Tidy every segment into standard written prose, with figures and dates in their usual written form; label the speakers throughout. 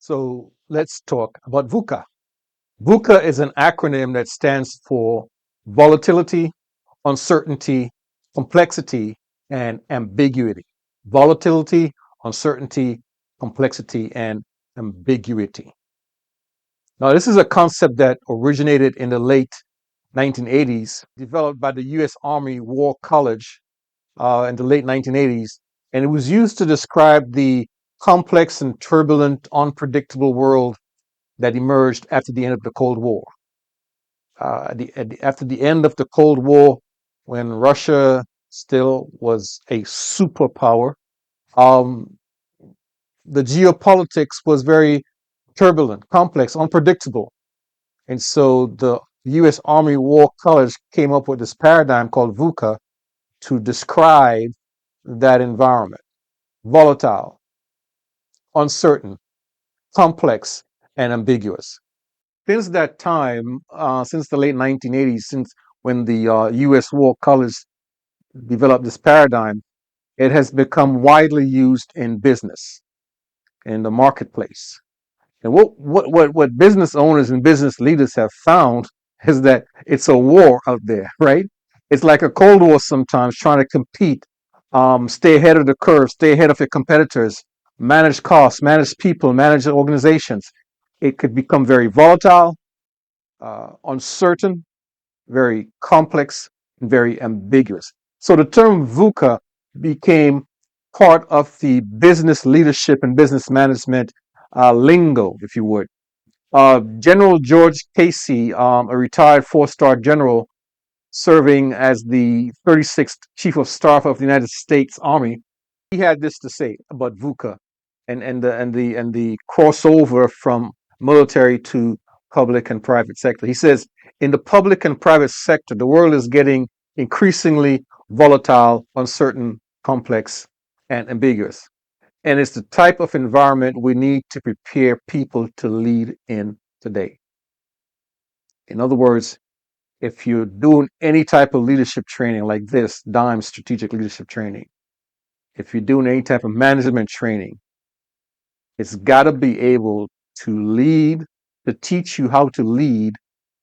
Speaker 1: So let's talk about VUCA. VUCA is an acronym that stands for volatility, uncertainty, complexity, and ambiguity. Volatility, uncertainty, complexity, and ambiguity. Now, this is a concept that originated in the late 1980s, developed by the U.S. Army War College in the late 1980s, and it was used to describe the complex and turbulent, unpredictable world that emerged after the end of the Cold War. After the end of the Cold War, when Russia still was a superpower, um, the geopolitics was very turbulent, complex, unpredictable. And so the U.S. Army War College came up with this paradigm called VUCA to describe that environment: volatile, uncertain, complex, and ambiguous. Since that time, since the late 1980s, since when the U.S. War College developed this paradigm, it has become widely used in business, in the marketplace. And what business owners and business leaders have found is that it's a war out there, right? It's like a Cold War sometimes, trying to compete, stay ahead of the curve, stay ahead of your competitors, manage costs, manage people, manage organizations. It could become very volatile, uncertain, very complex, and very ambiguous. So the term VUCA became part of the business leadership and business management lingo, if you would. General George Casey, a retired four-star general serving as the 36th Chief of Staff of the United States Army, he had this to say about VUCA and the crossover from military to public and private sector. He says, in the public and private sector, the world is getting increasingly volatile, uncertain, complex, and ambiguous. And it's the type of environment we need to prepare people to lead in today. In other words, if you're doing any type of leadership training like this, DIME strategic leadership training, if you're doing any type of management training, it's got to be able to lead, to teach you how to lead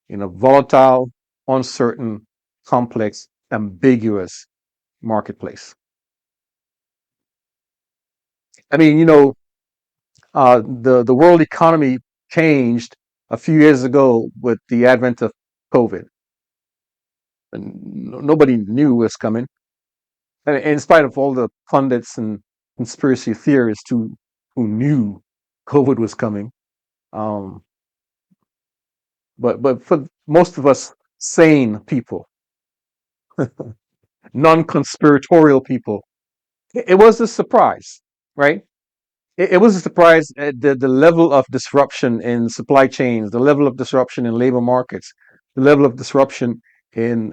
Speaker 1: in a volatile, uncertain, complex, ambiguous marketplace. I mean, the world economy changed a few years ago with the advent of COVID, and nobody knew it was coming. And in spite of all the pundits and conspiracy theorists who knew COVID was coming, um, but for most of us sane people, non-conspiratorial people, it was a surprise, right? It was a surprise at the level of disruption in supply chains, the level of disruption in labor markets, the level of disruption in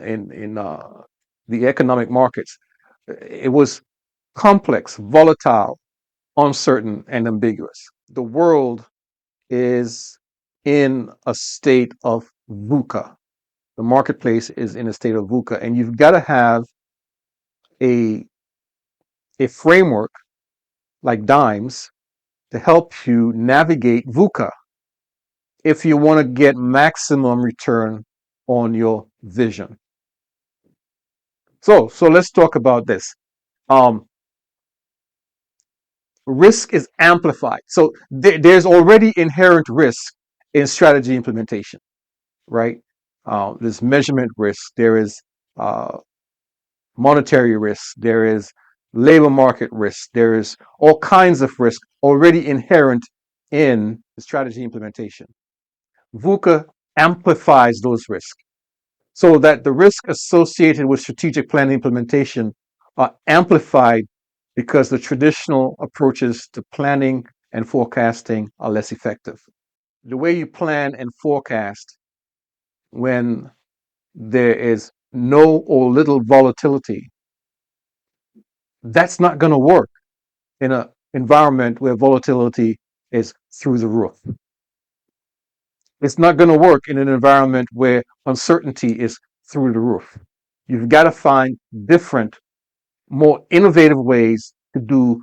Speaker 1: the economic markets. It was complex, volatile, uncertain, and ambiguous. The world is in a state of VUCA. The marketplace is in a state of VUCA, and you've got to have a a framework like DIMES to help you navigate VUCA if you want to get maximum return on your vision. So let's talk about this. Um, Risk is amplified. So there's already inherent risk in strategy implementation, right? There's measurement risk. There is uh, monetary risk. There is labor market risk. There is all kinds of risk already inherent in strategy implementation. VUCA amplifies those risks so that the risk associated with strategic plan implementation are amplified because the traditional approaches to planning and forecasting are less effective. The way you plan and forecast when there is no or little volatility, that's not going to work in an environment where volatility is through the roof. It's not going to work in an environment where uncertainty is through the roof. You've got to find different, more innovative ways to do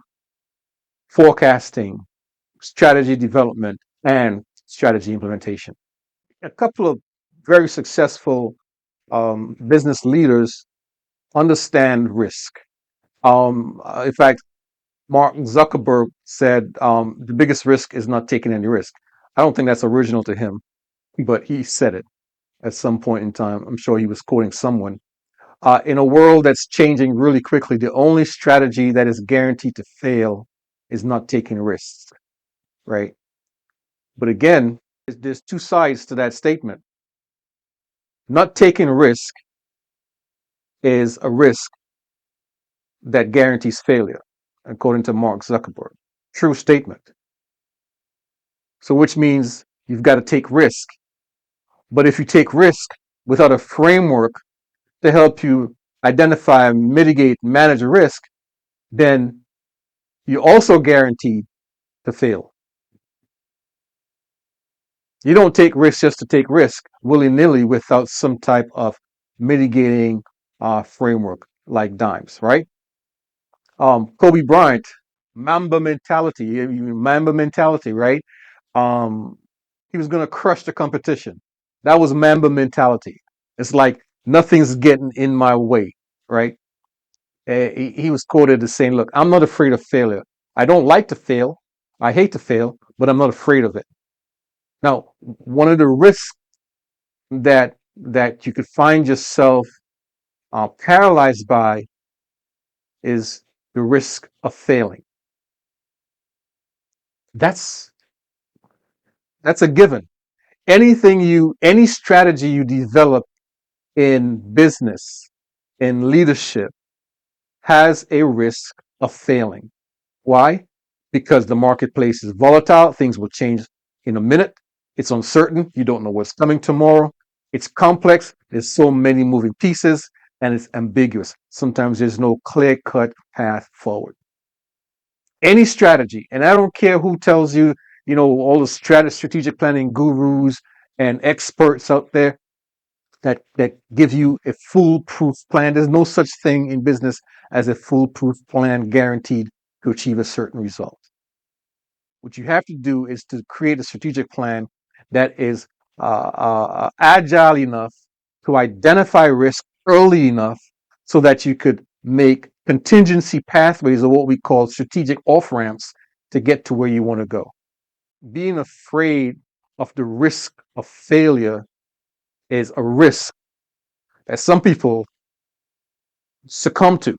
Speaker 1: forecasting, strategy development, and strategy implementation. A couple of very successful business leaders understand risk. In fact, Mark Zuckerberg said the biggest risk is not taking any risk. I don't think that's original to him, but he said it at some point in time. I'm sure he was quoting someone. In a world that's changing really quickly, the only strategy that is guaranteed to fail is not taking risks, right? But again, there's two sides to that statement. Not taking risk is a risk that guarantees failure, according to Mark Zuckerberg. True statement. So, which means you've got to take risk. But if you take risk without a framework to help you identify, mitigate, manage risk, then you're also guaranteed to fail. You don't take risk just to take risk willy-nilly without some type of mitigating framework like dimes, right? Kobe Bryant, Mamba mentality, right? Um, he was going to crush the competition. That was Mamba mentality. It's like nothing's getting in my way, right? He was quoted as saying, "Look, I'm not afraid of failure. I don't like to fail. I hate to fail, but I'm not afraid of it." Now, one of the risks that you could find yourself paralyzed by is the risk of failing. That's that's a given. Any strategy you develop in business, in leadership, has a risk of failing. Why? Because the marketplace is volatile. Things will change in a minute. It's uncertain. You don't know what's coming tomorrow. It's complex. There's so many moving pieces and it's ambiguous. Sometimes there's no clear cut path forward. Any strategy, and I don't care who tells you, all the strategic planning gurus and experts out there that give you a foolproof plan. There's no such thing in business as a foolproof plan guaranteed to achieve a certain result. What you have to do is to create a strategic plan that is agile enough to identify risk early enough so that you could make contingency pathways, or what we call strategic off ramps, to get to where you want to go. Being afraid of the risk of failure is a risk that some people succumb to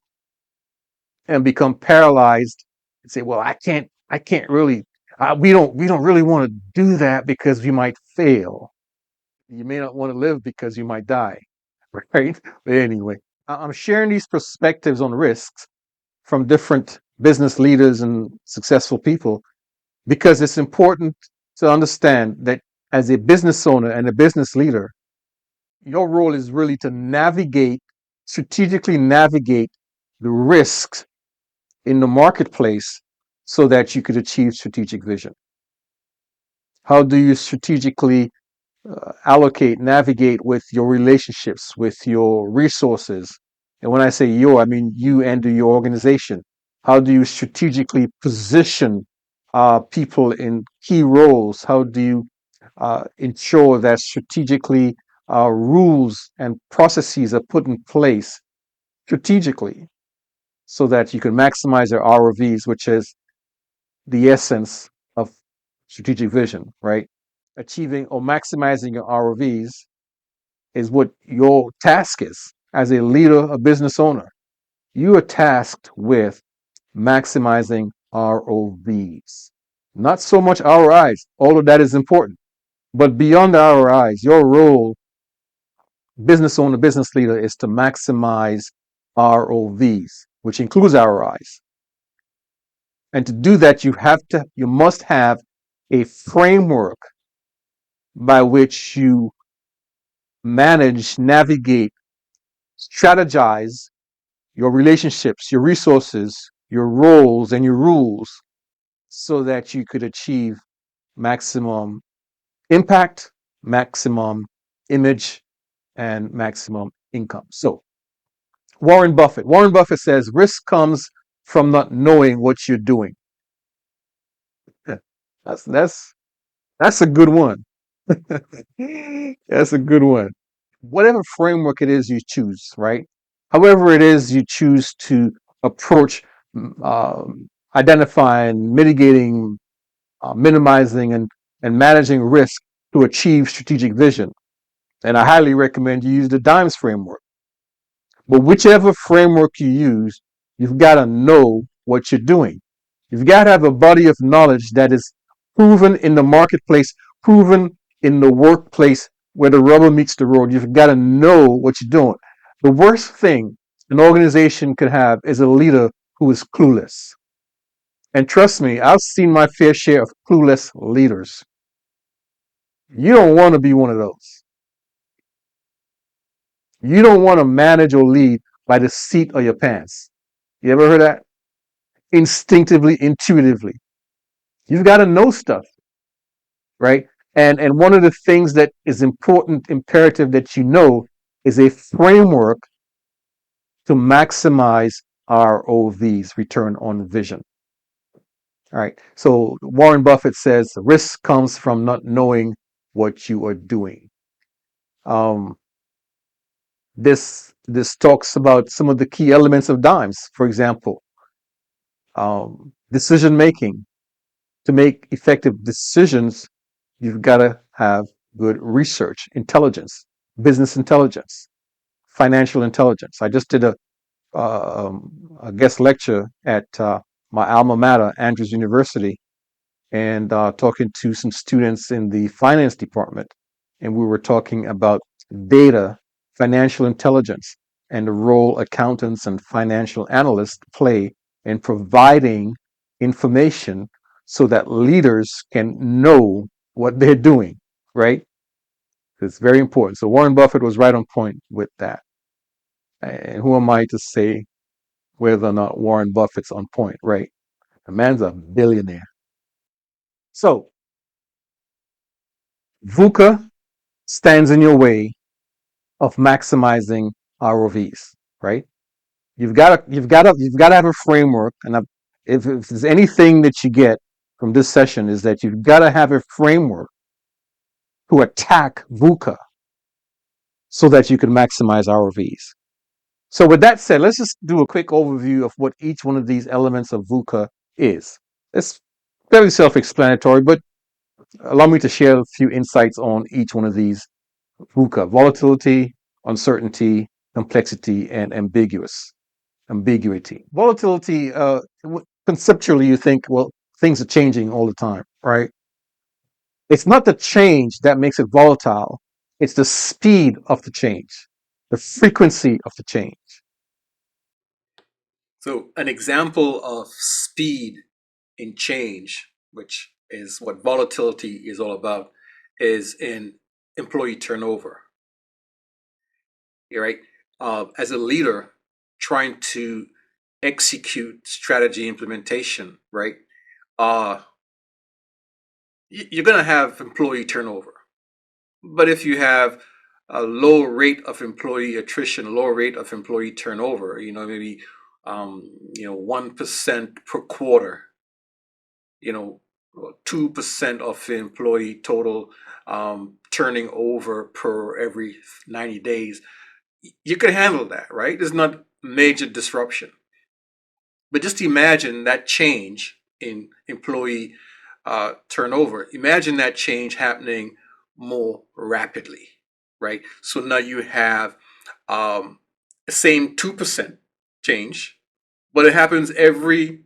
Speaker 1: and become paralyzed and say, "Well, I can't really, we don't really want to do that because we might fail." You may not want to live because you might die, right? But anyway, I'm sharing these perspectives on risks from different business leaders and successful people because it's important to understand that as a business owner and a business leader, your role is really to strategically navigate the risks in the marketplace so that you could achieve strategic vision. How do you strategically navigate with your relationships, with your resources? And when I say your, I mean you and your organization. How do you strategically position people in key roles? How do you ensure that strategically rules and processes are put in place strategically so that you can maximize your ROVs, which is the essence of strategic vision, right? Achieving or maximizing your ROVs is what your task is as a leader, a business owner. You are tasked with maximizing ROVs, not so much ROIs, although that is important. But beyond the ROIs, your role, business owner, business leader, is to maximize ROVs, which includes ROIs. And to do that, you must have a framework by which you manage, navigate, strategize your relationships, your resources, your roles, and your rules so that you could achieve maximum impact, maximum image, and maximum income. So, Warren Buffett. Warren Buffett says risk comes from not knowing what you're doing. That's that's a good one. That's a good one. Whatever framework it is you choose, right? However it is you choose to approach identifying, mitigating, minimizing, and managing risk to achieve strategic vision. And I highly recommend you use the DIMES framework. But whichever framework you use, you've got to know what you're doing. You've got to have a body of knowledge that is proven in the marketplace, proven in the workplace where the rubber meets the road. You've got to know what you're doing. The worst thing an organization could have is a leader who is clueless. And trust me, I've seen my fair share of clueless leaders. You don't want to be one of those. You don't want to manage or lead by the seat of your pants. You ever heard that? Instinctively, intuitively. You've got to know stuff, right? And one of the things that is important, imperative that you know is a framework to maximize ROVs, return on vision. All right. So Warren Buffett says risk comes from not knowing what you are doing. Um, this talks about some of the key elements of dimes. For example, decision making. To make effective decisions, you've got to have good research, intelligence, business intelligence, financial intelligence. I just did a guest lecture at my alma mater, Andrews University, and talking to some students in the finance department. And we were talking about data, financial intelligence, and the role accountants and financial analysts play in providing information so that leaders can know what they're doing, right? It's very important. So Warren Buffett was right on point with that. And who am I to say whether or not Warren Buffett's on point, right? The man's a billionaire. So VUCA stands in your way of maximizing ROVs, right? You've got to have a framework. And if there's anything that you get from this session is that you've got to have a framework to attack VUCA so that you can maximize ROVs. So with that said, let's just do a quick overview of what each one of these elements of VUCA is. It's very self-explanatory, but allow me to share a few insights on each one of these VUCA: volatility, uncertainty, complexity, and ambiguity. Volatility, conceptually, you think, well, things are changing all the time, right? It's not the change that makes it volatile. It's the speed of the change, the frequency of the change.
Speaker 2: So, an example of speed in change, which is what volatility is all about, is in employee turnover. Right? As a leader trying to execute strategy implementation, right? Uh, you're going to have employee turnover. But if you have a low rate of employee attrition, low rate of employee turnover, maybe 1% per quarter, 2% of the employee total turning over per every 90 days, you can handle that, right? There's not major disruption. But just imagine that change in employee turnover. Imagine that change happening more rapidly, right? So now you have the same 2% change, but it happens every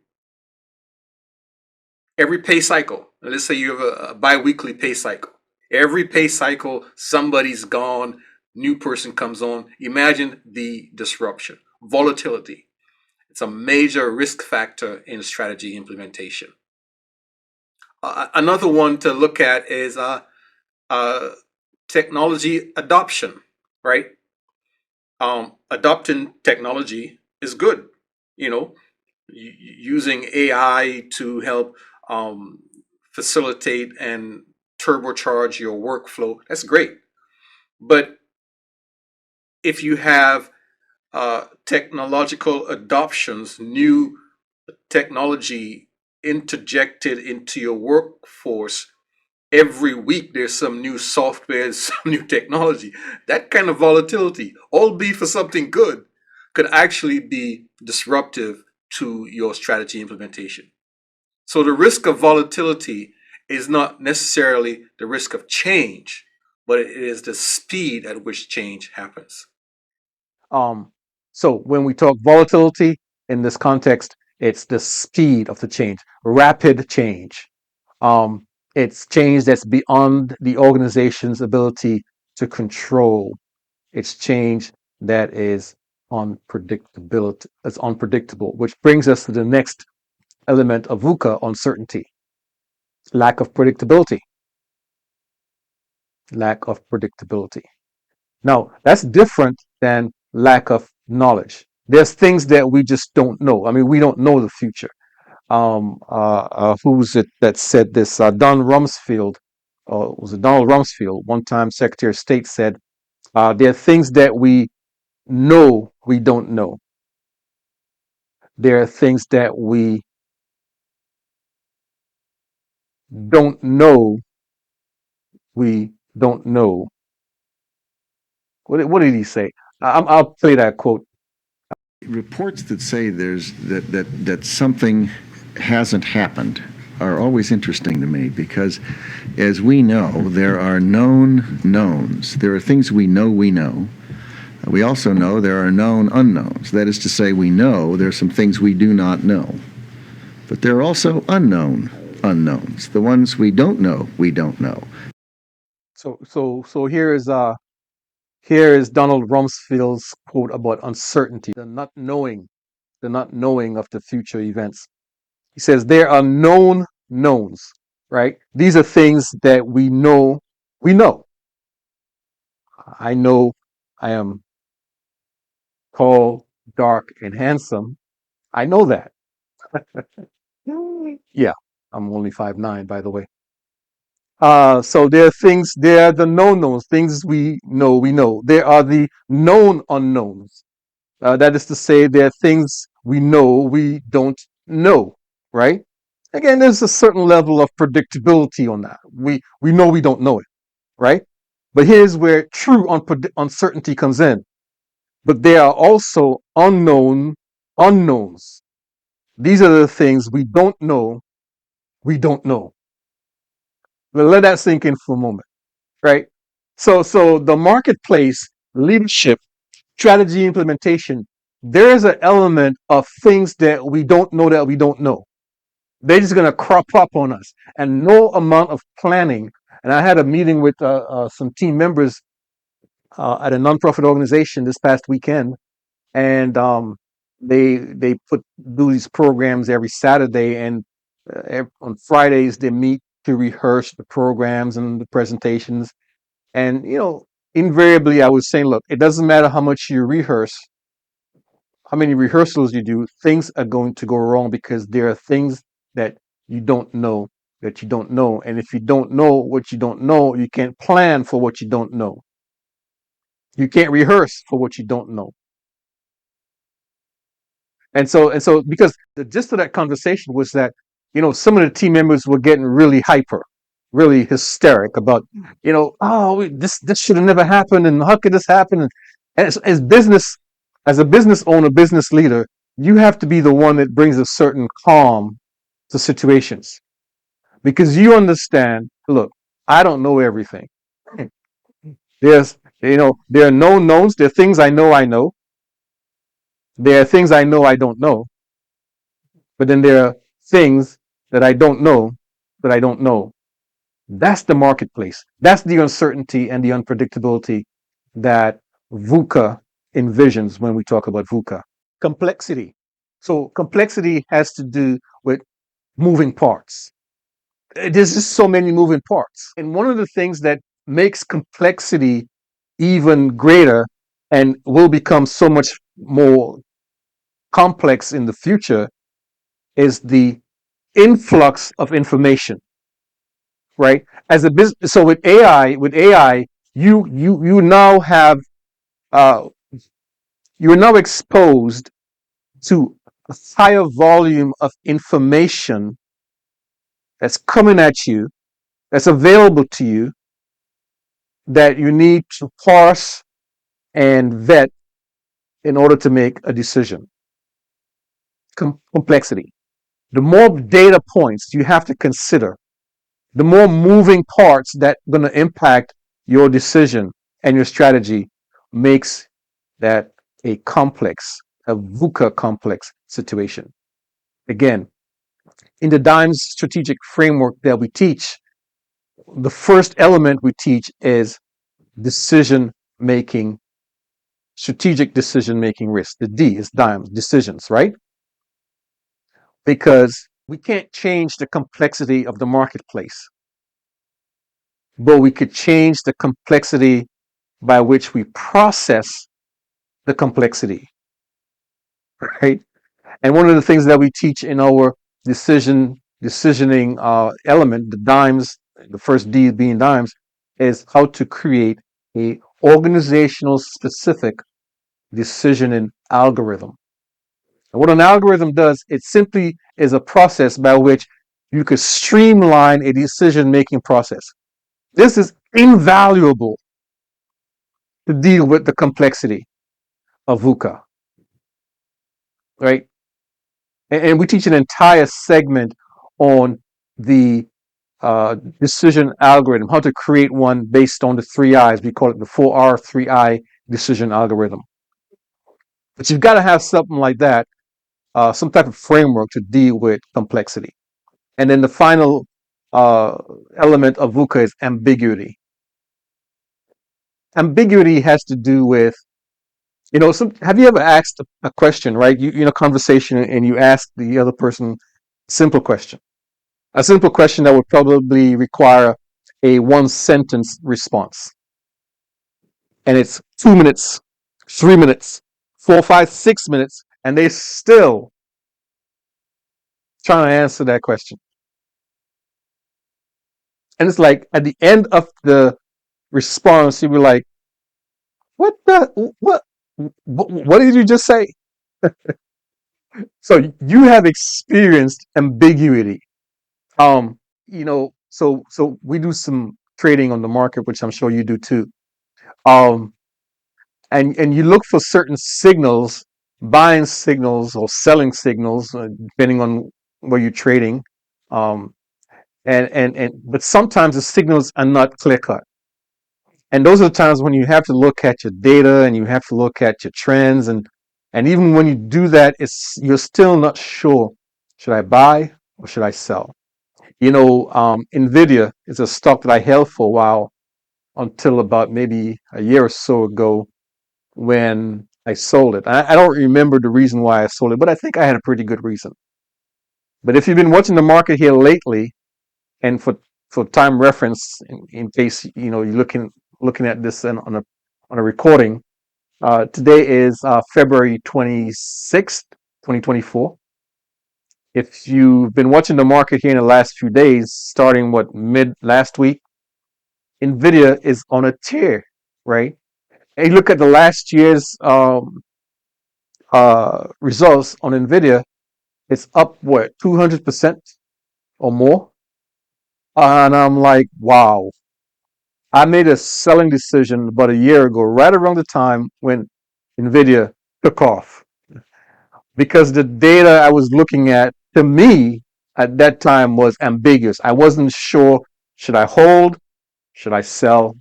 Speaker 2: pay cycle. Let's say you have a bi-weekly pay cycle. Every pay cycle, somebody's gone, new person comes on. Imagine the disruption, volatility. It's a major risk factor in strategy implementation. Another one to look at is technology adoption, right? Adopting technology is good, you know, using AI to help facilitate and turbocharge your workflow. That's great. But if you have technological adoptions, new technology interjected into your workforce every week. There's some new software, some new technology. That kind of volatility, albeit for something good, could actually be disruptive to your strategy implementation. So the risk of volatility is not necessarily the risk of change, but it is the speed at which change happens.
Speaker 1: Um, so when we talk volatility in this context, it's the speed of the change, rapid change. Um, it's change that's beyond the organization's ability to control. It's change that is unpredictability. It's unpredictable, which brings us to the next element of VUCA: uncertainty, lack of predictability, lack of predictability. Now, that's different than lack of knowledge. There's things that we just don't know. I mean, we don't know the future. Who's it that said this? Don Rumsfeld, was it Donald Rumsfeld? One time, Secretary of State said, "There are things that we know we don't know. There are things that we don't know we don't know." What did he say? I'll play that quote.
Speaker 3: Reports that say that something hasn't happened are always interesting to me because, as we know, there are known knowns. There are things we know we know. We also know there are known unknowns. That is to say, we know there are some things we do not know. But there are also unknown unknowns, the ones we don't know we don't know.
Speaker 1: So here is Donald Rumsfeld's quote about uncertainty, the not knowing of the future events. He says there are known knowns, right? These are things that we know we know. I know I am tall, dark, and handsome. I know that. Yeah, I'm only 5'9", by the way. So there are things, there are the known knowns, things we know we know. There are the known unknowns. That is to say, there are things we know we don't know, right? Again, there's a certain level of predictability on that. We know we don't know it, right? But here's where true uncertainty comes in. But there are also unknown unknowns. These are the things we don't know we don't know. Well, let that sink in for a moment, right? So the marketplace, leadership, strategy implementation, there is an element of things that we don't know that we don't know. They're just going to crop up on us, and no amount of planning. And I had a meeting with some team members at a nonprofit organization this past weekend, and they do these programs every Saturday, and on Fridays they meet to rehearse the programs and the presentations. And invariably, I was saying, look, it doesn't matter how much you rehearse, how many rehearsals you do, things are going to go wrong because there are things that you don't know that you don't know. And if you don't know what you don't know, you can't plan for what you don't know. You can't rehearse for what you don't know. And so because the gist of that conversation was that, some of the team members were getting really hyper, really hysteric about, this should have never happened, and how could this happen? And as a business owner, business leader, you have to be the one that brings a certain calm to situations because you understand, look, I don't know everything. There are known knowns. There are things I know I know. There are things I know I don't know. But then there are things that I don't know that I don't know. That's the marketplace. That's the uncertainty and the unpredictability that VUCA envisions when we talk about VUCA. Complexity. So complexity has to do with moving parts. There's just so many moving parts. And one of the things that makes complexity even greater and will become so much more complex in the future is the influx of information, right? As a business, so with AI, you now have uh, you're now exposed to a higher volume of information that's coming at you, that's available to you, that you need to parse and vet in order to make a decision. Complexity. The more data points you have to consider, the more moving parts that are going to impact your decision and your strategy makes that a complex, a VUCA complex situation. Again, in the Dimes strategic framework that we teach, the first element we teach is decision making, strategic decision making risk. The D is Dimes, decisions, right? Because we can't change the complexity of the marketplace, but we could change the complexity by which we process the complexity, right? And one of the things that we teach in our decisioning element, the Dimes, the first D being Dimes, is how to create a organizational specific decisioning algorithm. And what an algorithm does, it simply is a process by which you could streamline a decision making process. This is invaluable to deal with the complexity of VUCA, right? And we teach an entire segment on the decision algorithm, how to create one based on the three I's. We call it the 4R, 3I decision algorithm. But you've got to have something like that, some type of framework to deal with complexity. And then the final uh, element of VUCA is ambiguity. Ambiguity has to do with, have you ever asked a question, right? You in a conversation and you ask the other person simple question, a simple question that would probably require a one sentence response. And it's 2 minutes, 3 minutes, 4, 5, 6 minutes, and they still trying to answer that question. And it's like at the end of the response, you'll be like, what the, what did you just say? So you have experienced ambiguity. So we do some trading on the market, which I'm sure you do too. Um, and you look for certain signals, buying signals or selling signals, depending on where you're trading. Um, but sometimes the signals are not clear cut. And those are the times when you have to look at your data and you have to look at your trends, and even when you do that, you're still not sure, should I buy or should I sell? Nvidia is a stock that I held for a while until about maybe a year or so ago when I sold it. I don't remember the reason why I sold it, but I think I had a pretty good reason. But if you've been watching the market here lately, and for time reference, in case you're looking at this on a recording, today is February 26th, 2024. If you've been watching the market here in the last few days, starting mid last week, Nvidia is on a tear, right? And you look at the last year's results on Nvidia, it's up 200% or more, and I'm like, wow. I made a selling decision about a year ago, right around the time when Nvidia took off, because the data I was looking at, to me, at that time was ambiguous. I wasn't sure, should I hold, should I sell?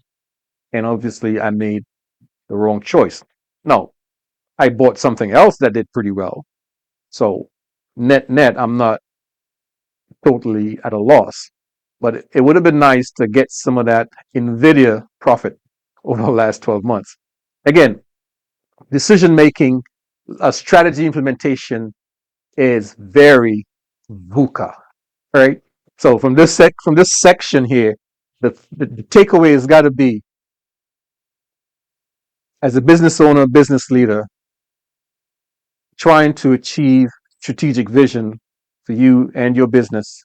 Speaker 1: And obviously, I made the wrong choice. No, I bought something else that did pretty well. So net, I'm not totally at a loss. But it would have been nice to get some of that Nvidia profit over the last 12 months. Again, decision making, strategy implementation is very VUCA, right? So from this section here, the takeaway has got to be, as a business owner, business leader, trying to achieve strategic vision for you and your business,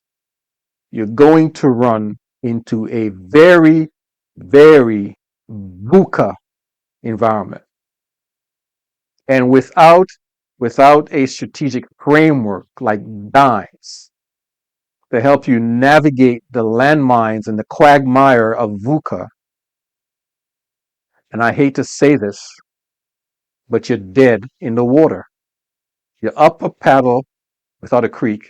Speaker 1: you're going to run into a very, very VUCA environment. And without a strategic framework like DIMES, to help you navigate the landmines and the quagmire of VUCA. And I hate to say this, but you're dead in the water. You're up a paddle without a creek.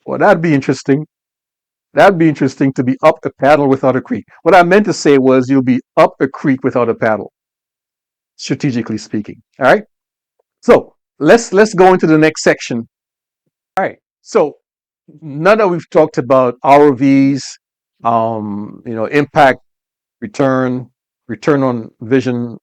Speaker 1: Well, that'd be interesting. That'd be interesting to be up a paddle without a creek. What I meant to say was you'll be up a creek without a paddle, strategically speaking. All right. So let's go into the next section. All right. So now that we've talked about ROVs, impact, return on vision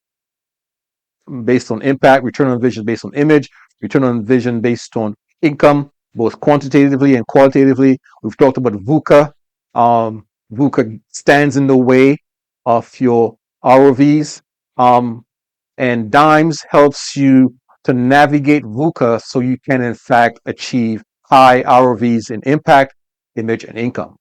Speaker 1: based on impact, return on vision based on image, return on vision based on income, both quantitatively and qualitatively. We've talked about VUCA. VUCA stands in the way of your ROVs. And DIMES helps you to navigate VUCA so you can, in fact, achieve high ROVs in impact, image, and income.